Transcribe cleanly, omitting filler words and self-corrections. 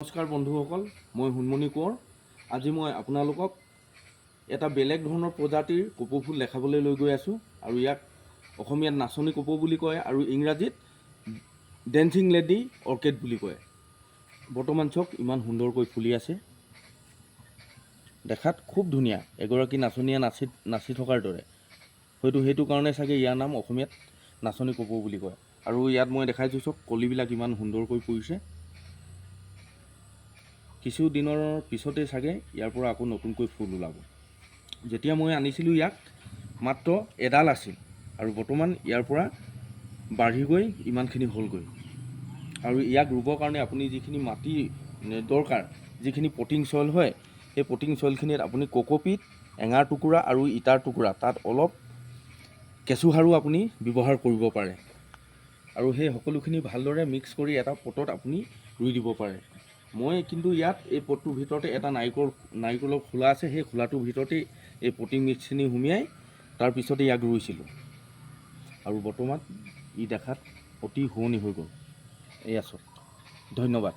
নমস্কাৰ বন্ধুসকল, মই হুনমণি কোঁৱৰ। আজি মই আপোনালোকক এটা বেলেগ ধৰণৰ প্ৰজাতিৰ কপৌ ফুল দেখাবলৈ লৈ গৈ আছোঁ। আৰু ইয়াক অসমীয়াত নাচনী কপৌ বুলি কয় আৰু ইংৰাজীত ডেন্সিং লেডি অৰ্কিড বুলি কয়। বৰ্তমান চাওক ইমান সুন্দৰকৈ ফুলি আছে, দেখাত খুব ধুনীয়া, এগৰাকী নাচনীয়ে নাচি থকাৰ দৰে। হয়তো সেইটো কাৰণে চাগে ইয়াৰ নাম অসমীয়াত নাচনী কপৌ বুলি কয়। আৰু ইয়াত মই দেখাইছোঁ চাওক কলিবিলাক ইমান সুন্দৰকৈ পৰিছে। কিছু দিনৰ পিছতে চাগে ইয়াৰ পৰা আকৌ নতুনকৈ ফুল ওলাব। যেতিয়া মই আনিছিলোঁ ইয়াক মাত্ৰ এডাল আছিল আৰু বৰ্তমান ইয়াৰ পৰা বাঢ়ি গৈ ইমানখিনি হ'লগৈ। আৰু ইয়াক ৰুবৰ কাৰণে আপুনি যিখিনি মাটি দৰকাৰ, যিখিনি পটিং চইল হয়, সেই পটিং চইলখিনিত আপুনি কোকোপিট, এঙাৰ টুকুৰা আৰু ইটাৰ টুকুৰা, তাত অলপ কেঁচুসাৰো আপুনি ব্যৱহাৰ কৰিব পাৰে। আৰু সেই সকলোখিনি ভালদৰে মিক্স কৰি এটা পটত আপুনি ৰুই দিব পাৰে। মই কিন্তু ইয়াত এই পটটোৰ ভিতৰতে এটা নাৰিকলৰ খোলা আছে, সেই খোলাটোৰ ভিতৰতেই এই পটিং মিক্সখিনি সুমিয়াই তাৰপিছতে ইয়াক ৰুইছিলোঁ। আৰু বৰ্তমান ই দেখাত অতি শুৱনি হৈ গ'ল। এয়া চাওক, ধন্যবাদ।